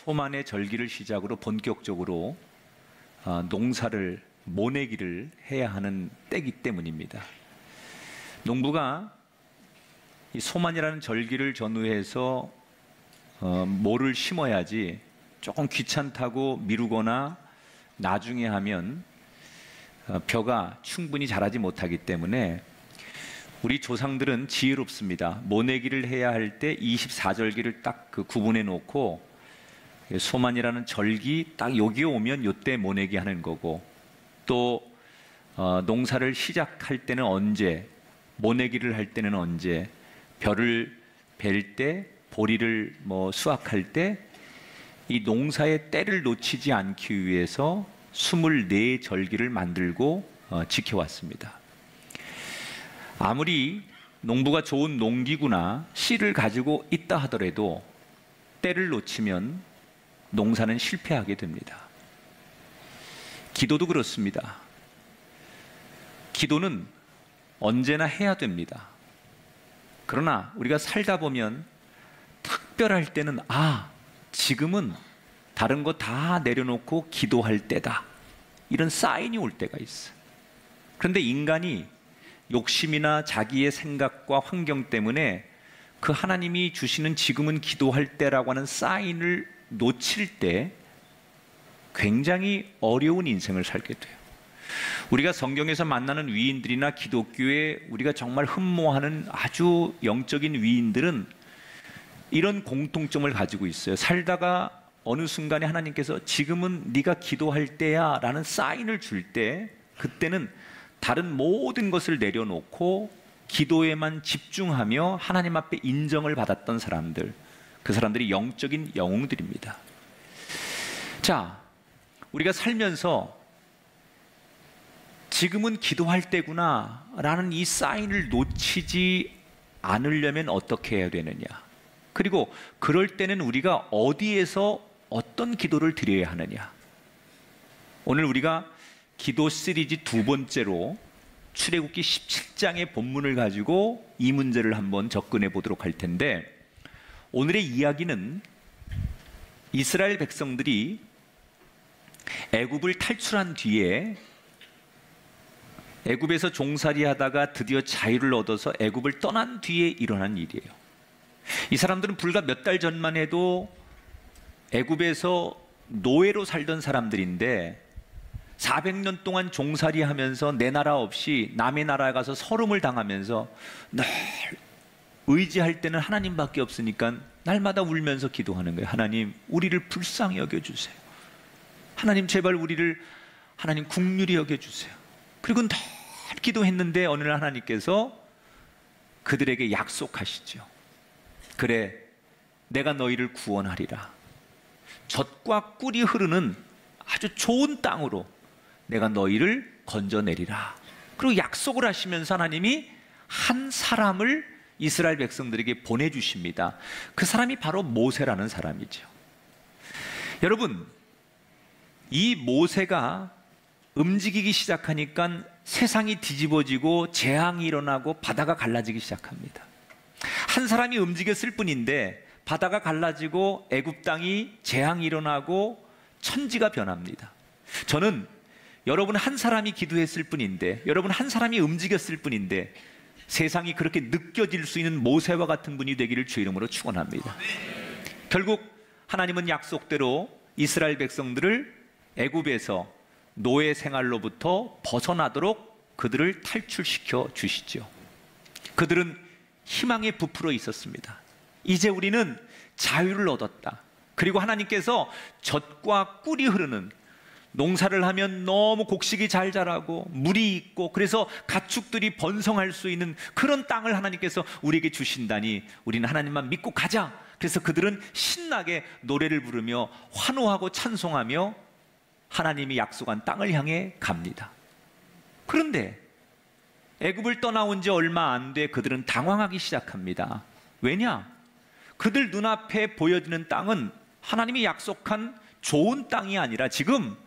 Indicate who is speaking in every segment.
Speaker 1: 소만의 절기를 시작으로 본격적으로 농사를 모내기를 해야 하는 때이기 때문입니다. 농부가 이 소만이라는 절기를 전후해서 모를 심어야지 조금 귀찮다고 미루거나 나중에 하면 벼가 충분히 자라지 못하기 때문에 우리 조상들은 지혜롭습니다. 모내기를 해야 할 때 24절기를 딱 구분해 놓고 소만이라는 절기 딱 여기에 오면 요때 모내기 하는 거고, 또 농사를 시작할 때는 언제, 모내기를 할 때는 언제, 벼를 벨 때, 보리를 수확할 때, 이 농사의 때를 놓치지 않기 위해서 24절기를 만들고 지켜왔습니다. 아무리 농부가 좋은 농기구나 씨를 가지고 있다 하더라도 때를 놓치면 농사는 실패하게 됩니다. 기도도 그렇습니다. 기도는 언제나 해야 됩니다. 그러나 우리가 살다 보면 특별할 때는 지금은 다른 거 다 내려놓고 기도할 때다, 이런 사인이 올 때가 있어요. 그런데 인간이 욕심이나 자기의 생각과 환경 때문에 그 하나님이 주시는 지금은 기도할 때라고 하는 사인을 놓칠 때 굉장히 어려운 인생을 살게 돼요. 우리가 성경에서 만나는 위인들이나 기독교에 우리가 정말 흠모하는 아주 영적인 위인들은 이런 공통점을 가지고 있어요. 살다가 어느 순간에 하나님께서 지금은 네가 기도할 때야 라는 사인을 줄 때, 그때는 다른 모든 것을 내려놓고 기도에만 집중하며 하나님 앞에 인정을 받았던 사람들, 그 사람들이 영적인 영웅들입니다. 자, 우리가 살면서 지금은 기도할 때구나 라는 이 사인을 놓치지 않으려면 어떻게 해야 되느냐, 그리고 그럴 때는 우리가 어디에서 어떤 기도를 드려야 하느냐. 오늘 우리가 기도 시리즈 두 번째로 출애굽기 17장의 본문을 가지고 이 문제를 한번 접근해 보도록 할 텐데, 오늘의 이야기는 이스라엘 백성들이 애굽을 탈출한 뒤에 애굽에서 종살이 하다가 드디어 자유를 얻어서 애굽을 떠난 뒤에 일어난 일이에요. 이 사람들은 불과 몇 달 전만 해도 애굽에서 노예로 살던 사람들인데 400년 동안 종살이 하면서 내 나라 없이 남의 나라에 가서 서름을 당하면서 늘 의지할 때는 하나님밖에 없으니까 날마다 울면서 기도하는 거예요. 하나님, 우리를 불쌍히 여겨주세요. 하나님, 제발 우리를 하나님 긍휼히 여겨주세요. 그리고 늘 기도했는데 어느 날 하나님께서 그들에게 약속하시죠. 그래, 내가 너희를 구원하리라. 젖과 꿀이 흐르는 아주 좋은 땅으로 내가 너희를 건져내리라. 그리고 약속을 하시면서 하나님이 한 사람을 이스라엘 백성들에게 보내주십니다. 그 사람이 바로 모세라는 사람이죠. 여러분, 이 모세가 움직이기 시작하니까 세상이 뒤집어지고 재앙이 일어나고 바다가 갈라지기 시작합니다. 한 사람이 움직였을 뿐인데 바다가 갈라지고 애굽 땅이 재앙이 일어나고 천지가 변합니다. 저는 여러분 한 사람이 기도했을 뿐인데, 여러분 한 사람이 움직였을 뿐인데 세상이 그렇게 느껴질 수 있는 모세와 같은 분이 되기를 주의 이름으로 축원합니다. 결국 하나님은 약속대로 이스라엘 백성들을 애굽에서 노예 생활로부터 벗어나도록 그들을 탈출시켜 주시죠. 그들은 희망에 부풀어 있었습니다. 이제 우리는 자유를 얻었다. 그리고 하나님께서 젖과 꿀이 흐르는, 농사를 하면 너무 곡식이 잘 자라고 물이 있고 그래서 가축들이 번성할 수 있는 그런 땅을 하나님께서 우리에게 주신다니 우리는 하나님만 믿고 가자. 그래서 그들은 신나게 노래를 부르며 환호하고 찬송하며 하나님이 약속한 땅을 향해 갑니다. 그런데 애굽을 떠나온 지 얼마 안 돼 그들은 당황하기 시작합니다. 왜냐? 그들 눈앞에 보여지는 땅은 하나님이 약속한 좋은 땅이 아니라 지금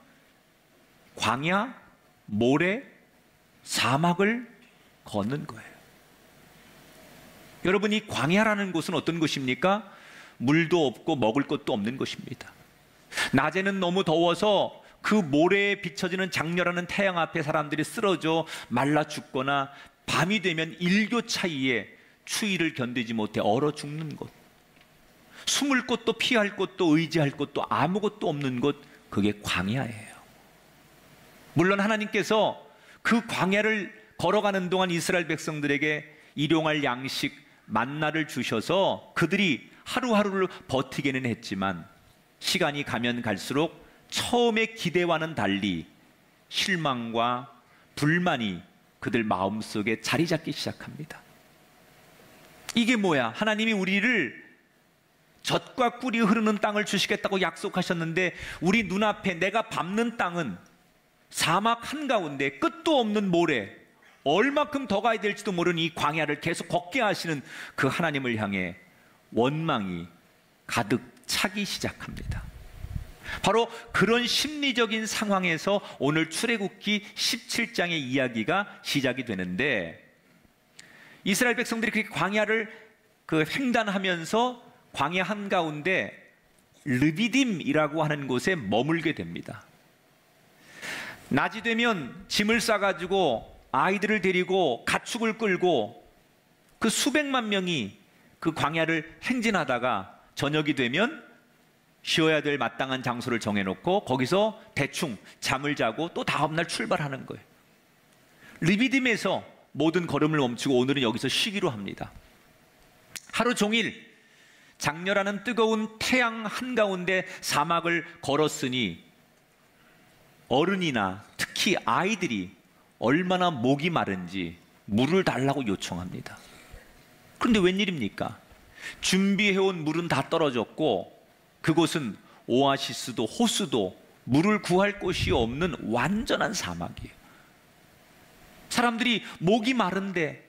Speaker 1: 광야, 모래, 사막을 걷는 거예요. 여러분, 이 광야라는 곳은 어떤 곳입니까? 물도 없고 먹을 것도 없는 곳입니다. 낮에는 너무 더워서 그 모래에 비춰지는 장렬하는 태양 앞에 사람들이 쓰러져 말라 죽거나 밤이 되면 일교차 이에 추위를 견디지 못해 얼어 죽는 곳, 숨을 곳도 피할 곳도 의지할 곳도 아무것도 없는 곳, 그게 광야예요. 물론 하나님께서 그 광야를 걸어가는 동안 이스라엘 백성들에게 일용할 양식 만나를 주셔서 그들이 하루하루를 버티기는 했지만 시간이 가면 갈수록 처음의 기대와는 달리 실망과 불만이 그들 마음속에 자리 잡기 시작합니다. 이게 뭐야? 하나님이 우리를 젖과 꿀이 흐르는 땅을 주시겠다고 약속하셨는데 우리 눈앞에 내가 밟는 땅은 사막 한가운데 끝도 없는 모래, 얼마큼 더 가야 될지도 모르는 이 광야를 계속 걷게 하시는 그 하나님을 향해 원망이 가득 차기 시작합니다. 바로 그런 심리적인 상황에서 오늘 출애굽기 17장의 이야기가 시작이 되는데, 이스라엘 백성들이 그 광야를 횡단하면서 광야 한가운데 르비딤이라고 하는 곳에 머물게 됩니다. 낮이 되면 짐을 싸가지고 아이들을 데리고 가축을 끌고 그 수백만 명이 그 광야를 행진하다가 저녁이 되면 쉬어야 될 마땅한 장소를 정해놓고 거기서 대충 잠을 자고 또 다음날 출발하는 거예요. 르비딤에서 모든 걸음을 멈추고 오늘은 여기서 쉬기로 합니다. 하루 종일 장렬하는 뜨거운 태양 한가운데 사막을 걸었으니 어른이나 특히 아이들이 얼마나 목이 마른지 물을 달라고 요청합니다. 그런데 웬일입니까? 준비해온 물은 다 떨어졌고 그곳은 오아시스도 호수도 물을 구할 곳이 없는 완전한 사막이에요. 사람들이 목이 마른데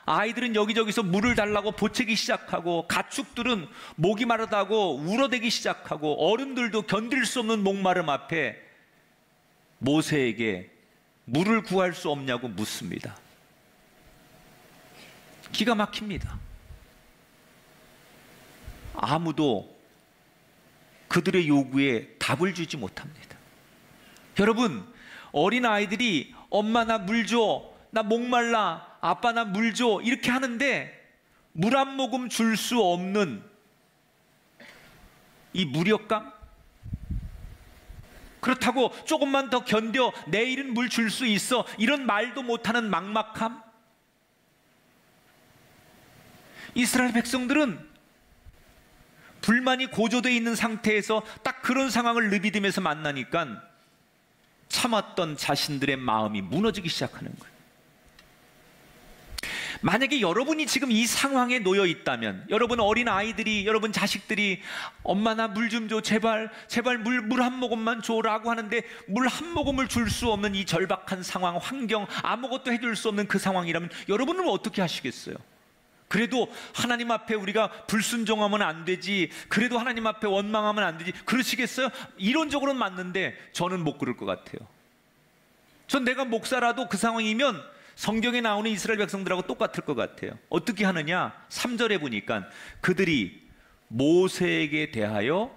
Speaker 1: 아이들은 여기저기서 물을 달라고 보채기 시작하고 가축들은 목이 마르다고 울어대기 시작하고 어른들도 견딜 수 없는 목마름 앞에 모세에게 물을 구할 수 없냐고 묻습니다. 기가 막힙니다. 아무도 그들의 요구에 답을 주지 못합니다. 여러분, 어린 아이들이 엄마 나 물 줘, 나 목말라, 아빠 나 물 줘 이렇게 하는데 물 한 모금 줄 수 없는 이 무력감, 그렇다고 조금만 더 견뎌 내일은 물 줄 수 있어 이런 말도 못하는 막막함. 이스라엘 백성들은 불만이 고조되어 있는 상태에서 딱 그런 상황을 르비딤에서 만나니까 참았던 자신들의 마음이 무너지기 시작하는 거예요. 만약에 여러분이 지금 이 상황에 놓여 있다면, 여러분 어린 아이들이, 여러분 자식들이 엄마 나 물 좀 줘, 제발 물 한 모금만 줘라고 하는데 물 한 모금을 줄 수 없는 이 절박한 상황, 환경, 아무것도 해줄 수 없는 그 상황이라면 여러분은 어떻게 하시겠어요? 그래도 하나님 앞에 우리가 불순종하면 안 되지, 그래도 하나님 앞에 원망하면 안 되지, 그러시겠어요? 이론적으로는 맞는데 저는 못 그럴 것 같아요. 전 내가 목사라도 그 상황이면 성경에 나오는 이스라엘 백성들하고 똑같을 것 같아요. 어떻게 하느냐? 3절에 보니까 그들이 모세에게 대하여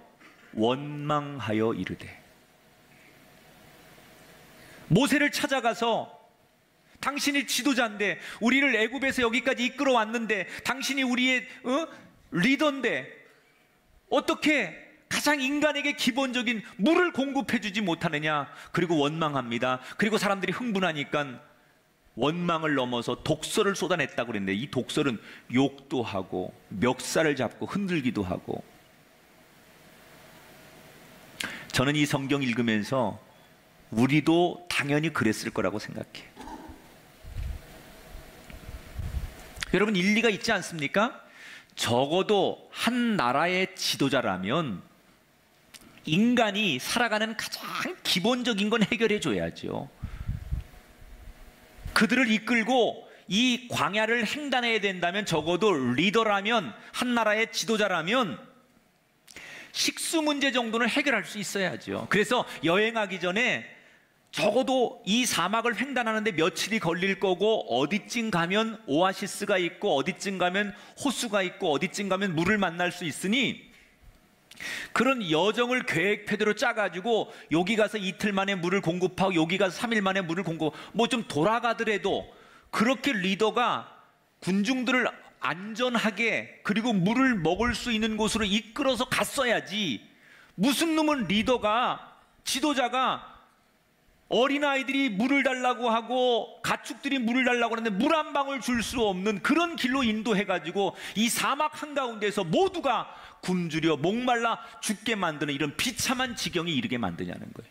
Speaker 1: 원망하여 이르되, 모세를 찾아가서 당신이 지도자인데, 우리를 애굽에서 여기까지 이끌어 왔는데, 당신이 우리의 리더인데 어떻게 가장 인간에게 기본적인 물을 공급해 주지 못하느냐? 그리고 원망합니다. 그리고 사람들이 흥분하니까 원망을 넘어서 독설을 쏟아냈다고 그랬는데, 이 독설은 욕도 하고 멱살을 잡고 흔들기도 하고. 저는 이 성경 읽으면서 우리도 당연히 그랬을 거라고 생각해요. 여러분, 일리가 있지 않습니까? 적어도 한 나라의 지도자라면 인간이 살아가는 가장 기본적인 건 해결해 줘야죠. 그들을 이끌고 이 광야를 횡단해야 된다면 적어도 리더라면, 한 나라의 지도자라면 식수 문제 정도는 해결할 수 있어야죠. 그래서 여행하기 전에 적어도 이 사막을 횡단하는데 며칠이 걸릴 거고, 어디쯤 가면 오아시스가 있고 어디쯤 가면 호수가 있고 어디쯤 가면 물을 만날 수 있으니 그런 여정을 계획표대로 짜가지고 여기 가서 이틀 만에 물을 공급하고 여기 가서 3일 만에 물을 공급, 뭐 좀 돌아가더라도 그렇게 리더가 군중들을 안전하게 그리고 물을 먹을 수 있는 곳으로 이끌어서 갔어야지, 무슨 놈은 리더가, 지도자가 어린아이들이 물을 달라고 하고 가축들이 물을 달라고 하는데 물 한 방울 줄 수 없는 그런 길로 인도해가지고 이 사막 한가운데서 모두가 굶주려 목말라 죽게 만드는 이런 비참한 지경에 이르게 만드냐는 거예요.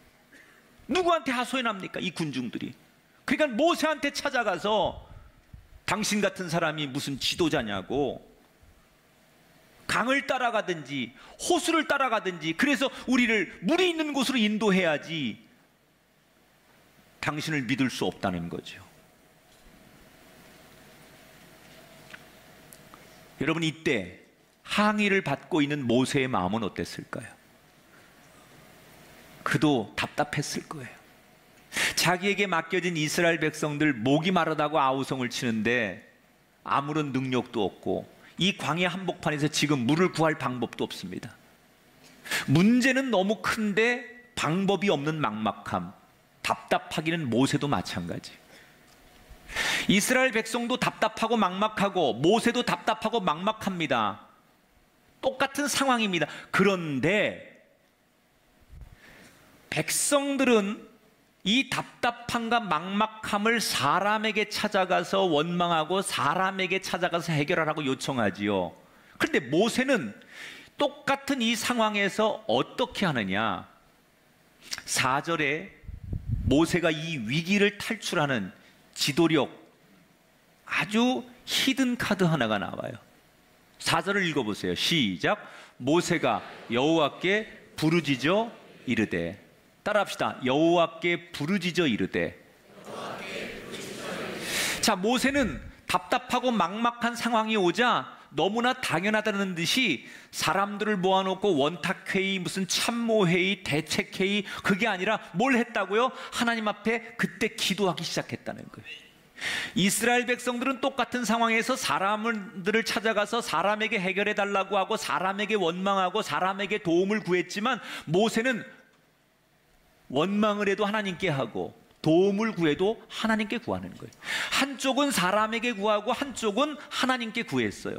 Speaker 1: 누구한테 하소연합니까? 이 군중들이. 그러니까 모세한테 찾아가서 당신 같은 사람이 무슨 지도자냐고, 강을 따라가든지 호수를 따라가든지 그래서 우리를 물이 있는 곳으로 인도해야지 당신을 믿을 수 없다는 거죠. 여러분, 이때 항의를 받고 있는 모세의 마음은 어땠을까요? 그도 답답했을 거예요. 자기에게 맡겨진 이스라엘 백성들 목이 마르다고 아우성을 치는데 아무런 능력도 없고 이 광야 한복판에서 지금 물을 구할 방법도 없습니다. 문제는 너무 큰데 방법이 없는 막막함, 답답하기는 모세도 마찬가지. 이스라엘 백성도 답답하고 막막하고 모세도 답답하고 막막합니다. 똑같은 상황입니다. 그런데 백성들은 이 답답함과 막막함을 사람에게 찾아가서 원망하고 사람에게 찾아가서 해결하라고 요청하지요. 그런데 모세는 똑같은 이 상황에서 어떻게 하느냐? 4절에 모세가 이 위기를 탈출하는 지도력, 아주 히든 카드 하나가 나와요. 4절을 읽어보세요. 시작. 모세가 여호와께 부르짖어 이르되, 따라합시다. 여호와께 부르짖어 이르되. 자, 모세는 답답하고 막막한 상황이 오자 너무나 당연하다는 듯이 사람들을 모아놓고 원탁회의, 무슨 참모회의, 대책회의, 그게 아니라 뭘 했다고요? 하나님 앞에 그때 기도하기 시작했다는 거예요. 이스라엘 백성들은 똑같은 상황에서 사람들을 찾아가서 사람에게 해결해 달라고 하고 사람에게 원망하고 사람에게 도움을 구했지만 모세는 원망을 해도 하나님께 하고 도움을 구해도 하나님께 구하는 거예요. 한쪽은 사람에게 구하고 한쪽은 하나님께 구했어요.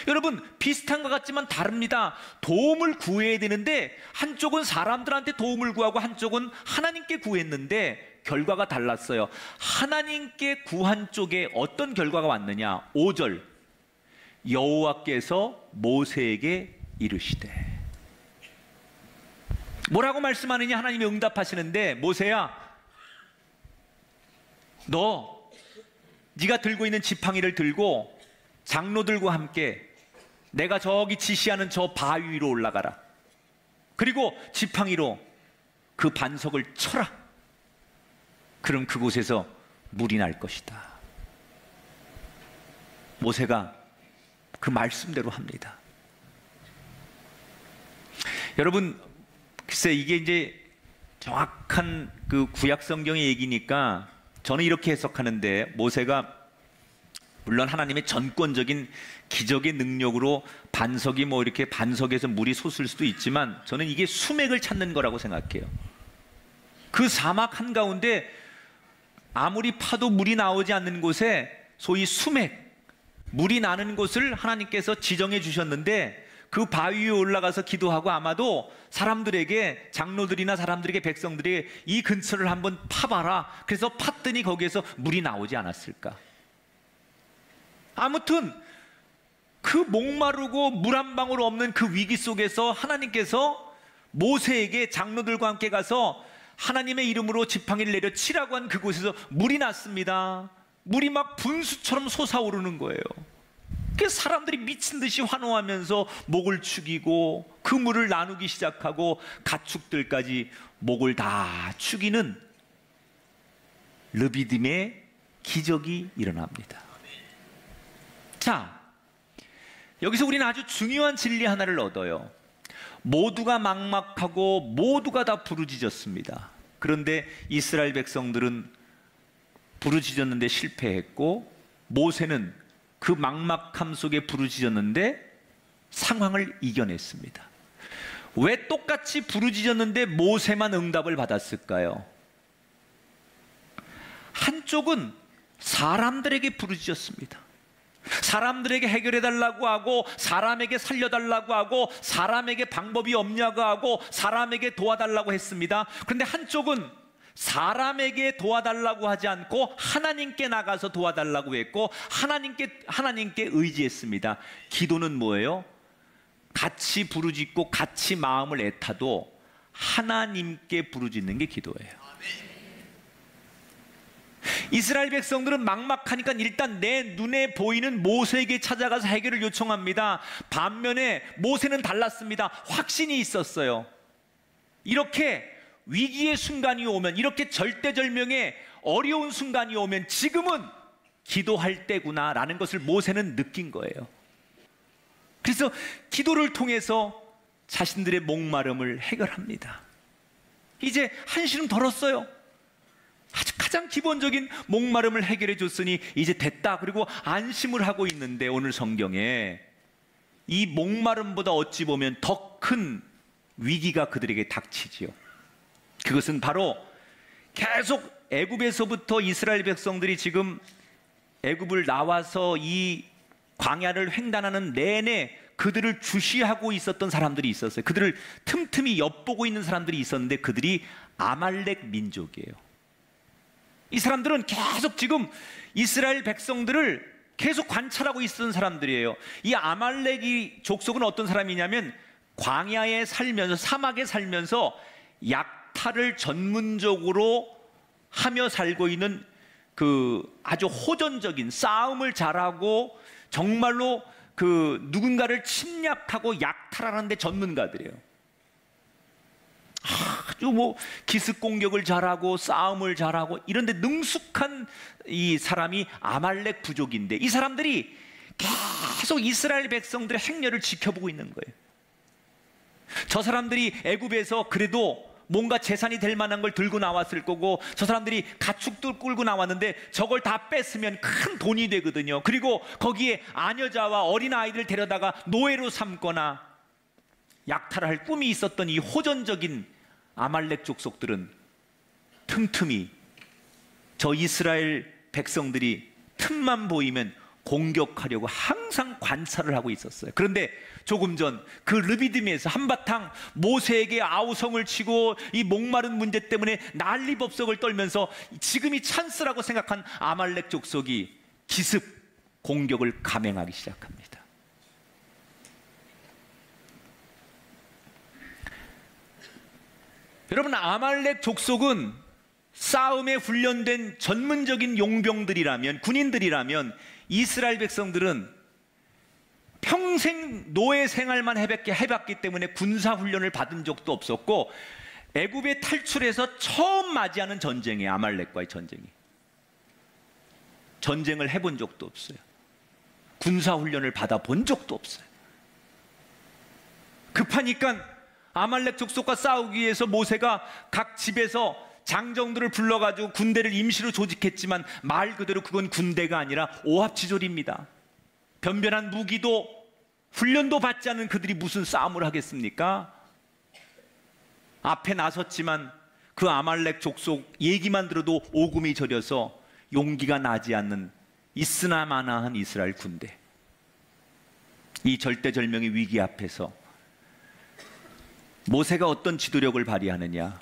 Speaker 1: 여러분, 비슷한 것 같지만 다릅니다. 도움을 구해야 되는데 한쪽은 사람들한테 도움을 구하고 한쪽은 하나님께 구했는데 결과가 달랐어요. 하나님께 구한 쪽에 어떤 결과가 왔느냐? 5절, 여호와께서 모세에게 이르시되. 뭐라고 말씀하느냐? 하나님이 응답하시는데, 모세야, 네가 들고 있는 지팡이를 들고 장로들과 함께 내가 저기 지시하는 저 바위 위로 올라가라. 그리고 지팡이로 그 반석을 쳐라. 그럼 그곳에서 물이 날 것이다. 모세가 그 말씀대로 합니다. 여러분, 글쎄 이게 이제 정확한 그 구약 성경의 얘기니까 저는 이렇게 해석하는데, 모세가 물론 하나님의 전권적인 기적의 능력으로 반석이 뭐 이렇게 반석에서 물이 솟을 수도 있지만 저는 이게 수맥을 찾는 거라고 생각해요. 그 사막 한가운데 아무리 파도 물이 나오지 않는 곳에 소위 수맥, 물이 나는 곳을 하나님께서 지정해 주셨는데 그 바위 위에 올라가서 기도하고 아마도 사람들에게, 장로들이나 사람들에게, 백성들에게 이 근처를 한번 파봐라. 그래서 팠더니 거기에서 물이 나오지 않았을까? 아무튼 그 목마르고 물 한 방울 없는 그 위기 속에서 하나님께서 모세에게 장로들과 함께 가서 하나님의 이름으로 지팡이를 내려 치라고 한 그곳에서 물이 났습니다. 물이 막 분수처럼 솟아오르는 거예요. 그 사람들이 미친 듯이 환호하면서 목을 축이고 그 물을 나누기 시작하고 가축들까지 목을 다 축이는 르비딤의 기적이 일어납니다. 자, 여기서 우리는 아주 중요한 진리 하나를 얻어요. 모두가 막막하고 모두가 다 부르짖었습니다. 그런데 이스라엘 백성들은 부르짖었는데 실패했고, 모세는 그 막막함 속에 부르짖었는데 상황을 이겨냈습니다. 왜 똑같이 부르짖었는데 모세만 응답을 받았을까요? 한쪽은 사람들에게 부르짖었습니다. 사람들에게 해결해달라고 하고, 사람에게 살려달라고 하고, 사람에게 방법이 없냐고 하고, 사람에게 도와달라고 했습니다. 그런데 한쪽은 사람에게 도와달라고 하지 않고 하나님께 나가서 도와달라고 했고, 하나님께 의지했습니다. 기도는 뭐예요? 같이 부르짖고 같이 마음을 애타도 하나님께 부르짖는 게 기도예요. 이스라엘 백성들은 막막하니까 일단 내 눈에 보이는 모세에게 찾아가서 해결을 요청합니다. 반면에 모세는 달랐습니다. 확신이 있었어요. 이렇게 위기의 순간이 오면, 이렇게 절대절명의 어려운 순간이 오면 지금은 기도할 때구나 라는 것을 모세는 느낀 거예요. 그래서 기도를 통해서 자신들의 목마름을 해결합니다. 이제 한시름 덜었어요. 아주 가장 기본적인 목마름을 해결해 줬으니 이제 됐다, 그리고 안심을 하고 있는데, 오늘 성경에 이 목마름보다 어찌 보면 더 큰 위기가 그들에게 닥치지요. 그것은 바로 계속 애굽에서부터 이스라엘 백성들이 지금 애굽을 나와서 이 광야를 횡단하는 내내 그들을 주시하고 있었던 사람들이 있었어요. 그들을 틈틈이 엿보고 있는 사람들이 있었는데, 그들이 아말렉 민족이에요. 이 사람들은 계속 지금 이스라엘 백성들을 계속 관찰하고 있었던 사람들이에요. 이 아말렉이 족속은 어떤 사람이냐면, 광야에 살면서, 사막에 살면서 약탈을 전문적으로 하며 살고 있는 그 아주 호전적인, 싸움을 잘하고 정말로 그 누군가를 침략하고 약탈하는 데 전문가들이에요. 아주 뭐 기습 공격을 잘하고 싸움을 잘하고 이런 데 능숙한 이 사람이 아말렉 부족인데, 이 사람들이 계속 이스라엘 백성들의 행렬을 지켜보고 있는 거예요. 저 사람들이 애굽에서 그래도 뭔가 재산이 될 만한 걸 들고 나왔을 거고, 저 사람들이 가축들 끌고 나왔는데 저걸 다 뺐으면 큰 돈이 되거든요. 그리고 거기에 아녀자와 어린아이들 데려다가 노예로 삼거나 약탈할 꿈이 있었던 이 호전적인 아말렉 족속들은 틈틈이 저 이스라엘 백성들이 틈만 보이면 공격하려고 항상 관찰을 하고 있었어요. 그런데 조금 전 그 르비딤에서 한바탕 모세에게 아우성을 치고 이 목마른 문제 때문에 난리법석을 떨면서 지금이 찬스라고 생각한 아말렉 족속이 기습 공격을 감행하기 시작합니다. 여러분, 아말렉 족속은 싸움에 훈련된 전문적인 용병들이라면, 군인들이라면, 이스라엘 백성들은 평생 노예 생활만 해봤기 때문에 군사훈련을 받은 적도 없었고, 애굽에 탈출해서 처음 맞이하는 전쟁이에요. 아말렉과의 전쟁이. 전쟁을 해본 적도 없어요. 군사훈련을 받아본 적도 없어요. 급하니까 아말렉 족속과 싸우기 위해서 모세가 각 집에서 장정들을 불러가지고 군대를 임시로 조직했지만, 말 그대로 그건 군대가 아니라 오합지졸입니다. 변변한 무기도 훈련도 받지 않은 그들이 무슨 싸움을 하겠습니까? 앞에 나섰지만 그 아말렉 족속 얘기만 들어도 오금이 저려서 용기가 나지 않는 있으나 마나한 이스라엘 군대. 이 절대절명의 위기 앞에서 모세가 어떤 지도력을 발휘하느냐?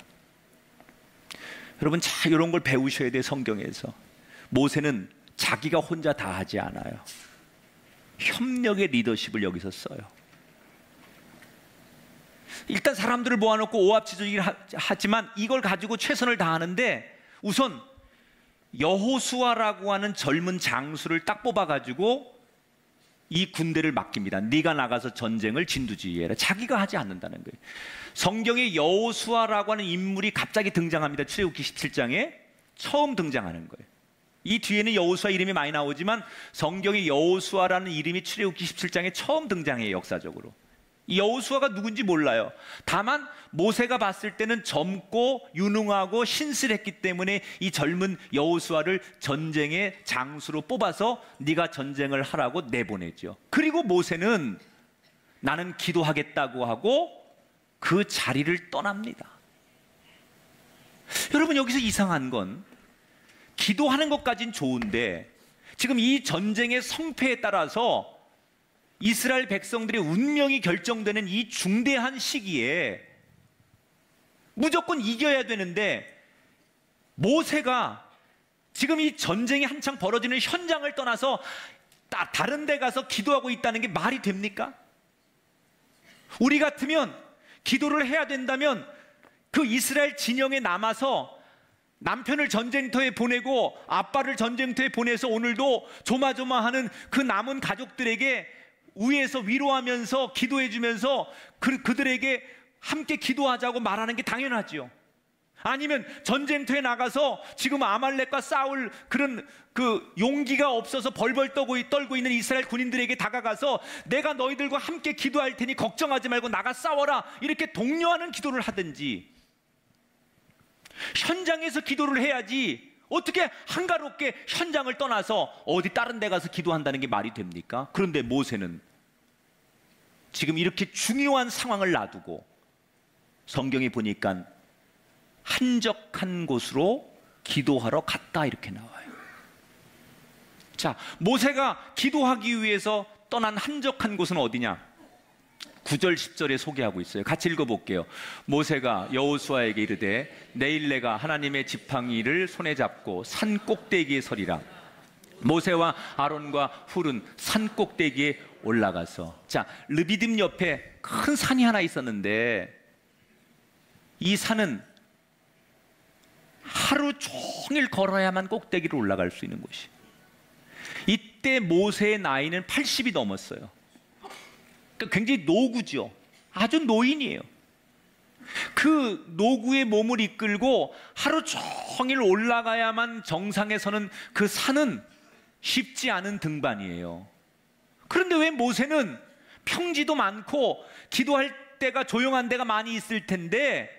Speaker 1: 여러분, 자, 이런 걸 배우셔야 돼요. 성경에서 모세는 자기가 혼자 다 하지 않아요. 협력의 리더십을 여기서 써요. 일단 사람들을 모아놓고 오합지졸이긴 하지만 이걸 가지고 최선을 다하는데, 우선 여호수아라고 하는 젊은 장수를 딱 뽑아가지고 이 군대를 맡깁니다. 네가 나가서 전쟁을 진두지휘해라. 자기가 하지 않는다는 거예요. 성경에 여호수아라고 하는 인물이 갑자기 등장합니다. 출애굽기 17장에 처음 등장하는 거예요. 이 뒤에는 여호수아 이름이 많이 나오지만 성경에 여호수아라는 이름이 출애굽기 17장에 처음 등장해요. 역사적으로. 이 여호수아가 누군지 몰라요. 다만 모세가 봤을 때는 젊고 유능하고 신실했기 때문에 이 젊은 여호수아를 전쟁의 장수로 뽑아서 네가 전쟁을 하라고 내보내죠. 그리고 모세는 나는 기도하겠다고 하고 그 자리를 떠납니다. 여러분, 여기서 이상한 건 기도하는 것까진 좋은데 지금 이 전쟁의 성패에 따라서 이스라엘 백성들의 운명이 결정되는 이 중대한 시기에 무조건 이겨야 되는데 모세가 지금 이 전쟁이 한창 벌어지는 현장을 떠나서 다른 데 가서 기도하고 있다는 게 말이 됩니까? 우리 같으면 기도를 해야 된다면 그 이스라엘 진영에 남아서 남편을 전쟁터에 보내고 아빠를 전쟁터에 보내서 오늘도 조마조마하는 그 남은 가족들에게 위에서 위로하면서 기도해주면서 그들에게 함께 기도하자고 말하는 게 당연하지요. 아니면 전쟁터에 나가서 지금 아말렉과 싸울 그런 그 용기가 없어서 벌벌 떨고 있는 이스라엘 군인들에게 다가가서 내가 너희들과 함께 기도할 테니 걱정하지 말고 나가 싸워라, 이렇게 독려하는 기도를 하든지, 현장에서 기도를 해야지 어떻게 한가롭게 현장을 떠나서 어디 다른 데 가서 기도한다는 게 말이 됩니까? 그런데 모세는 지금 이렇게 중요한 상황을 놔두고 성경에 보니까 한적한 곳으로 기도하러 갔다, 이렇게 나와요. 자, 모세가 기도하기 위해서 떠난 한적한 곳은 어디냐? 9절 10절에 소개하고 있어요. 같이 읽어볼게요. 모세가 여호수아에게 이르되 내일 내가 하나님의 지팡이를 손에 잡고 산 꼭대기에 서리라. 모세와 아론과 훌은 산 꼭대기에 올라가서, 자, 르비딤 옆에 큰 산이 하나 있었는데 이 산은 하루 종일 걸어야만 꼭대기로 올라갈 수 있는 곳이. 이때 모세의 나이는 80이 넘었어요. 그러니까 굉장히 노구죠. 아주 노인이에요. 그 노구의 몸을 이끌고 하루 종일 올라가야만 정상에 서는 그 산은 쉽지 않은 등반이에요. 그런데 왜 모세는 평지도 많고 기도할 때가 조용한 데가 많이 있을 텐데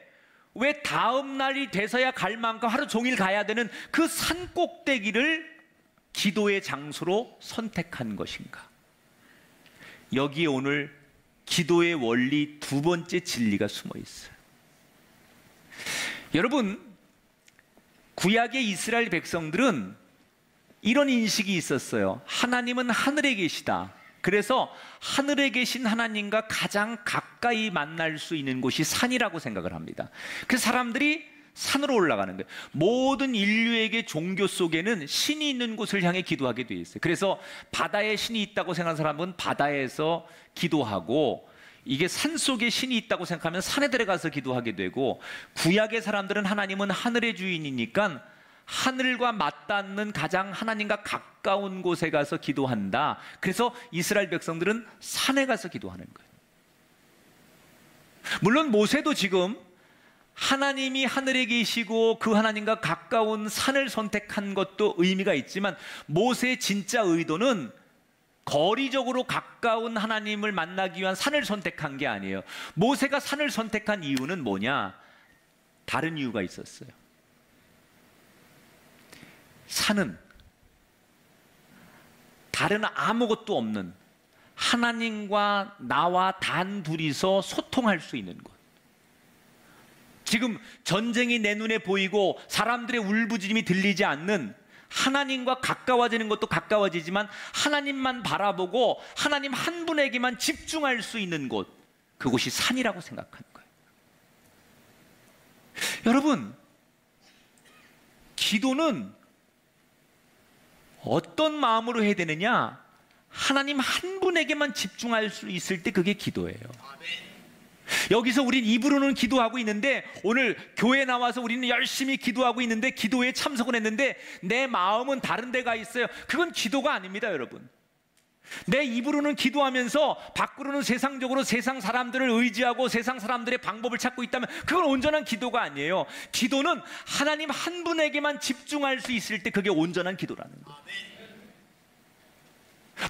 Speaker 1: 왜 다음 날이 돼서야 갈 만큼 하루 종일 가야 되는 그 산 꼭대기를 기도의 장소로 선택한 것인가? 여기에 오늘 기도의 원리 두 번째 진리가 숨어 있어요. 여러분, 구약의 이스라엘 백성들은 이런 인식이 있었어요. 하나님은 하늘에 계시다. 그래서 하늘에 계신 하나님과 가장 가까이 만날 수 있는 곳이 산이라고 생각을 합니다. 그래서 사람들이 산으로 올라가는 거예요. 모든 인류에게 종교 속에는 신이 있는 곳을 향해 기도하게 돼 있어요. 그래서 바다에 신이 있다고 생각하는 사람은 바다에서 기도하고, 이게 산속에 신이 있다고 생각하면 산에 들어가서 기도하게 되고, 구약의 사람들은 하나님은 하늘의 주인이니까 하늘과 맞닿는 가장 하나님과 가까운 곳에 가서 기도한다. 그래서 이스라엘 백성들은 산에 가서 기도하는 거예요. 물론 모세도 지금 하나님이 하늘에 계시고 그 하나님과 가까운 산을 선택한 것도 의미가 있지만, 모세의 진짜 의도는 거리적으로 가까운 하나님을 만나기 위한 산을 선택한 게 아니에요. 모세가 산을 선택한 이유는 뭐냐? 다른 이유가 있었어요. 산은 다른 아무것도 없는 하나님과 나와 단 둘이서 소통할 수 있는 곳. 지금 전쟁이 내 눈에 보이고 사람들의 울부짖음이 들리지 않는, 하나님과 가까워지는 것도 가까워지지만 하나님만 바라보고 하나님 한 분에게만 집중할 수 있는 곳, 그곳이 산이라고 생각하는 거예요. 여러분, 기도는 어떤 마음으로 해야 되느냐? 하나님 한 분에게만 집중할 수 있을 때 그게 기도예요. 여기서 우린 입으로는 기도하고 있는데, 오늘 교회 나와서 우리는 열심히 기도하고 있는데, 기도에 참석을 했는데 내 마음은 다른 데가 있어요. 그건 기도가 아닙니다, 여러분. 내 입으로는 기도하면서 밖으로는 세상적으로 세상 사람들을 의지하고 세상 사람들의 방법을 찾고 있다면 그건 온전한 기도가 아니에요. 기도는 하나님 한 분에게만 집중할 수 있을 때 그게 온전한 기도라는 거예요.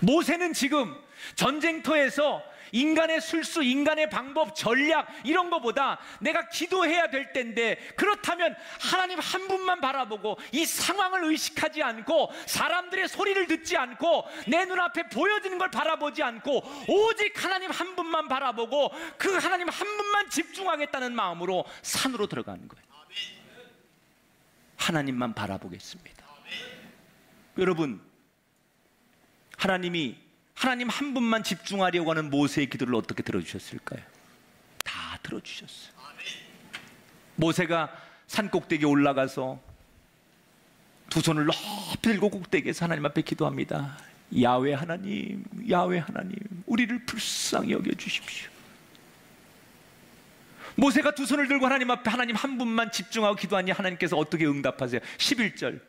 Speaker 1: 모세는 지금 전쟁터에서 인간의 술수, 인간의 방법, 전략 이런 거보다 내가 기도해야 될 텐데, 그렇다면 하나님 한 분만 바라보고 이 상황을 의식하지 않고 사람들의 소리를 듣지 않고 내 눈앞에 보여지는 걸 바라보지 않고 오직 하나님 한 분만 바라보고 그 하나님 한 분만 집중하겠다는 마음으로 산으로 들어가는 거예요. 하나님만 바라보겠습니다. 여러분, 하나님 한 분만 집중하려고 하는 모세의 기도를 어떻게 들어주셨을까요? 다 들어주셨어요. 모세가 산 꼭대기에 올라가서 두 손을 높이 들고 꼭대기에서 하나님 앞에 기도합니다. 야훼 하나님, 야훼 하나님, 우리를 불쌍히 여겨주십시오. 모세가 두 손을 들고 하나님 앞에 하나님 한 분만 집중하고 기도하니 하나님께서 어떻게 응답하세요? 11절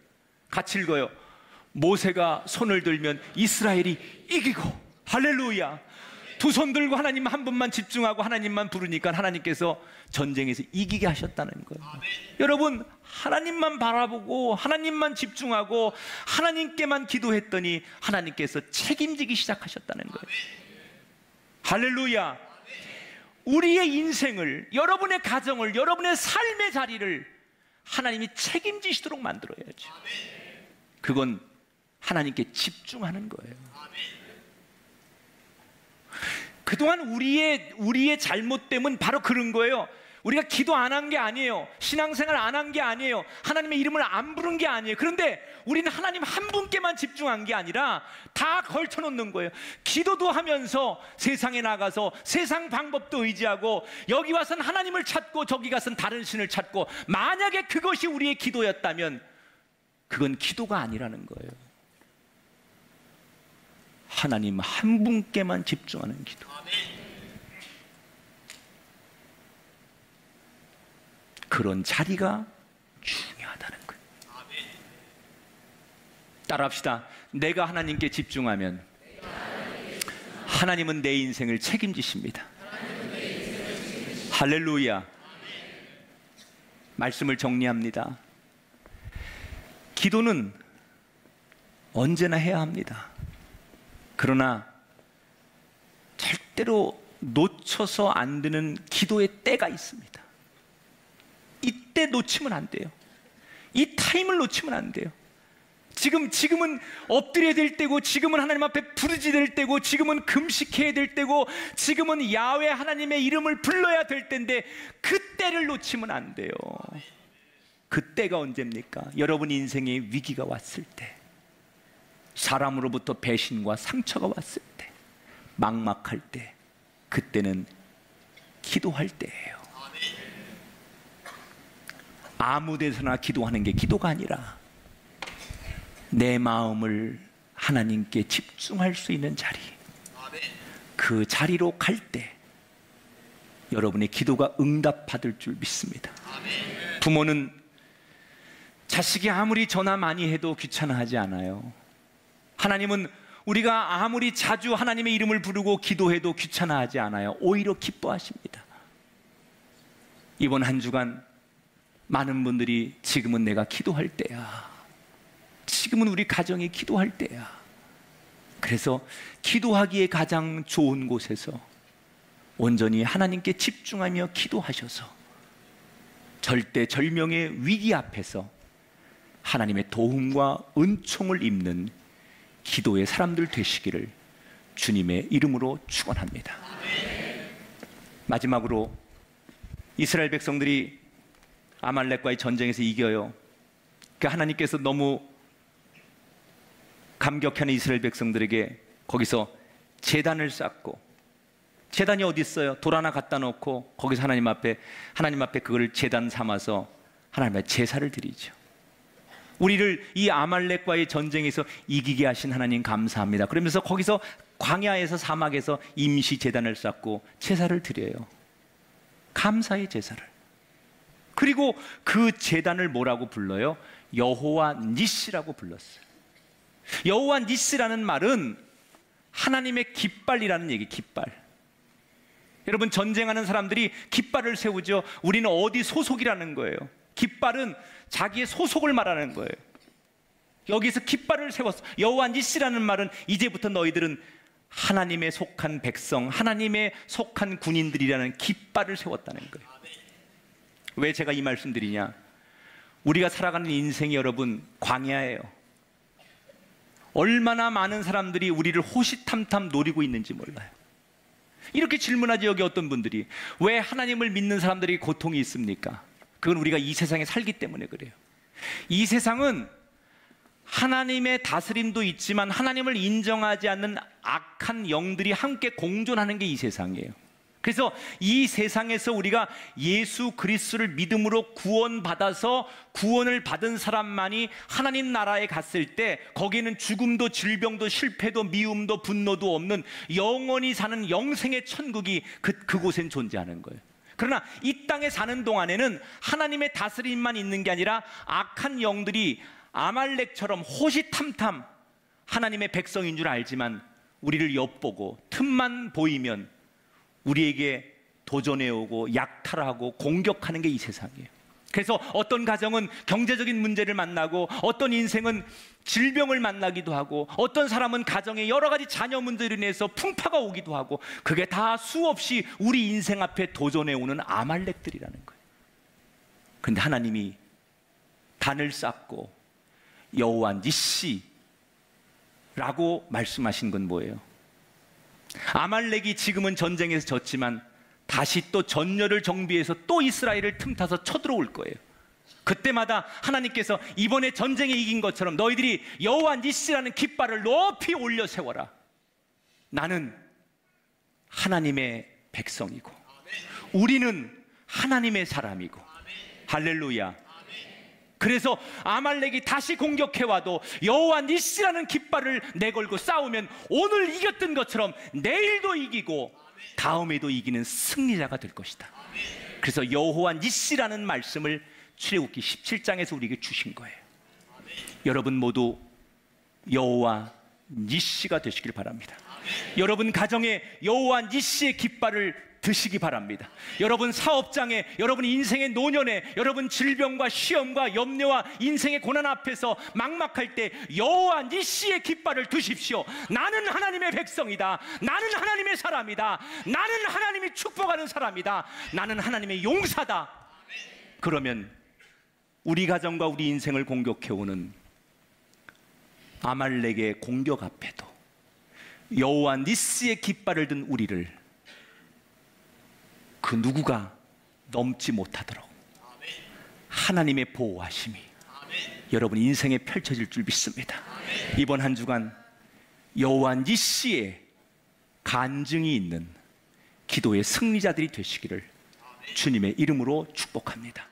Speaker 1: 같이 읽어요. 모세가 손을 들면 이스라엘이 이기고, 할렐루야. 두 손 들고 하나님 한 분만 집중하고 하나님만 부르니까 하나님께서 전쟁에서 이기게 하셨다는 거예요. 여러분, 하나님만 바라보고 하나님만 집중하고 하나님께만 기도했더니 하나님께서 책임지기 시작하셨다는 거예요. 할렐루야. 우리의 인생을, 여러분의 가정을, 여러분의 삶의 자리를 하나님이 책임지시도록 만들어야죠. 그건 하나님께 집중하는 거예요. 그동안 우리의 잘못됨은 바로 그런 거예요. 우리가 기도 안 한 게 아니에요. 신앙생활 안 한 게 아니에요. 하나님의 이름을 안 부른 게 아니에요. 그런데 우리는 하나님 한 분께만 집중한 게 아니라 다 걸쳐놓는 거예요. 기도도 하면서 세상에 나가서 세상 방법도 의지하고 여기 와서는 하나님을 찾고 저기 가서는 다른 신을 찾고, 만약에 그것이 우리의 기도였다면 그건 기도가 아니라는 거예요. 하나님 한 분께만 집중하는 기도. 그런 자리가 중요하다는 거예요. 따라합시다. 내가 하나님께 집중하면 하나님은 내 인생을 책임지십니다. 할렐루야. 말씀을 정리합니다. 기도는 언제나 해야 합니다. 그러나 절대로 놓쳐서 안 되는 기도의 때가 있습니다. 이때 놓치면 안 돼요. 이 타임을 놓치면 안 돼요. 지금은 엎드려야 될 때고, 지금은 하나님 앞에 부르짖을 때고, 지금은 금식해야 될 때고, 지금은 야훼 하나님의 이름을 불러야 될 때인데 그때를 놓치면 안 돼요. 그때가 언제입니까? 여러분 인생에 위기가 왔을 때, 사람으로부터 배신과 상처가 왔을 때, 막막할 때, 그때는 기도할 때예요. 아무 데서나 기도하는 게 기도가 아니라 내 마음을 하나님께 집중할 수 있는 자리, 그 자리로 갈 때 여러분의 기도가 응답받을 줄 믿습니다. 부모는 자식이 아무리 전화 많이 해도 귀찮아하지 않아요. 하나님은 우리가 아무리 자주 하나님의 이름을 부르고 기도해도 귀찮아하지 않아요. 오히려 기뻐하십니다. 이번 한 주간 많은 분들이 지금은 내가 기도할 때야, 지금은 우리 가정이 기도할 때야. 그래서 기도하기에 가장 좋은 곳에서 온전히 하나님께 집중하며 기도하셔서 절대절명의 위기 앞에서 하나님의 도움과 은총을 입는 기도의 사람들 되시기를 주님의 이름으로 축원합니다. 마지막으로 이스라엘 백성들이 아말렉과의 전쟁에서 이겨요. 그 하나님께서 너무 감격하는 이스라엘 백성들에게 거기서 제단을 쌓고, 제단이 어디 있어요? 돌 하나 갖다 놓고 거기서 하나님 앞에 그걸 제단 삼아서 하나님 앞에 제사를 드리죠. 우리를 이 아말렉과의 전쟁에서 이기게 하신 하나님 감사합니다. 그러면서 거기서 광야에서, 사막에서 임시 제단을 쌓고 제사를 드려요. 감사의 제사를. 그리고 그 제단을 뭐라고 불러요? 여호와 니시라고 불렀어요. 여호와 니시라는 말은 하나님의 깃발이라는 얘기. 깃발. 여러분, 전쟁하는 사람들이 깃발을 세우죠. 우리는 어디 소속이라는 거예요. 깃발은 자기의 소속을 말하는 거예요. 여기서 깃발을 세웠어. 여호와 니시라는 말은 이제부터 너희들은 하나님의 속한 백성, 하나님의 속한 군인들이라는 깃발을 세웠다는 거예요. 왜 제가 이 말씀 드리냐? 우리가 살아가는 인생이 여러분 광야예요. 얼마나 많은 사람들이 우리를 호시탐탐 노리고 있는지 몰라요. 이렇게 질문하지 여기 어떤 분들이. 왜 하나님을 믿는 사람들이 고통이 있습니까? 그건 우리가 이 세상에 살기 때문에 그래요. 이 세상은 하나님의 다스림도 있지만 하나님을 인정하지 않는 악한 영들이 함께 공존하는 게 이 세상이에요. 그래서 이 세상에서 우리가 예수 그리스도를 믿음으로 구원받아서 구원을 받은 사람만이 하나님 나라에 갔을 때 거기는 죽음도 질병도 실패도 미움도 분노도 없는 영원히 사는 영생의 천국이 그곳엔 존재하는 거예요. 그러나 이 땅에 사는 동안에는 하나님의 다스림만 있는 게 아니라 악한 영들이 아말렉처럼 호시탐탐 하나님의 백성인 줄 알지만 우리를 엿보고 틈만 보이면 우리에게 도전해오고 약탈하고 공격하는 게 이 세상이에요. 그래서 어떤 가정은 경제적인 문제를 만나고 어떤 인생은 질병을 만나기도 하고 어떤 사람은 가정에 여러 가지 자녀 문제로 인해서 풍파가 오기도 하고 그게 다 수없이 우리 인생 앞에 도전해오는 아말렉들이라는 거예요. 그런데 하나님이 단을 쌓고 여호와 니시라고 말씀하신 건 뭐예요? 아말렉이 지금은 전쟁에서 졌지만 다시 또 전열을 정비해서 또 이스라엘을 틈타서 쳐들어올 거예요. 그때마다 하나님께서 이번에 전쟁에 이긴 것처럼 너희들이 여호와 니시라는 깃발을 높이 올려 세워라. 나는 하나님의 백성이고 우리는 하나님의 사람이고. 할렐루야. 그래서 아말렉이 다시 공격해와도 여호와 니시라는 깃발을 내걸고 싸우면 오늘 이겼던 것처럼 내일도 이기고 다음에도 이기는 승리자가 될 것이다. 그래서 여호와 니시라는 말씀을 출애굽기 17장에서 우리에게 주신 거예요. 여러분 모두 여호와 니시가 되시길 바랍니다. 여러분 가정에 여호와 니시의 깃발을 드시기 바랍니다. 여러분 사업장에, 여러분 인생의 노년에, 여러분 질병과 시험과 염려와 인생의 고난 앞에서 막막할 때 여호와 니시의 깃발을 드십시오. 나는 하나님의 백성이다. 나는 하나님의 사람이다. 나는 하나님이 축복하는 사람이다. 나는 하나님의 용사다. 그러면 우리 가정과 우리 인생을 공격해오는 아말렉의 공격 앞에도 여호와 니시의 깃발을 든 우리를 그 누구가 넘지 못하도록 하나님의 보호하심이 여러분 인생에 펼쳐질 줄 믿습니다. 이번 한 주간 여호와 니시의 간증이 있는 기도의 승리자들이 되시기를 주님의 이름으로 축복합니다.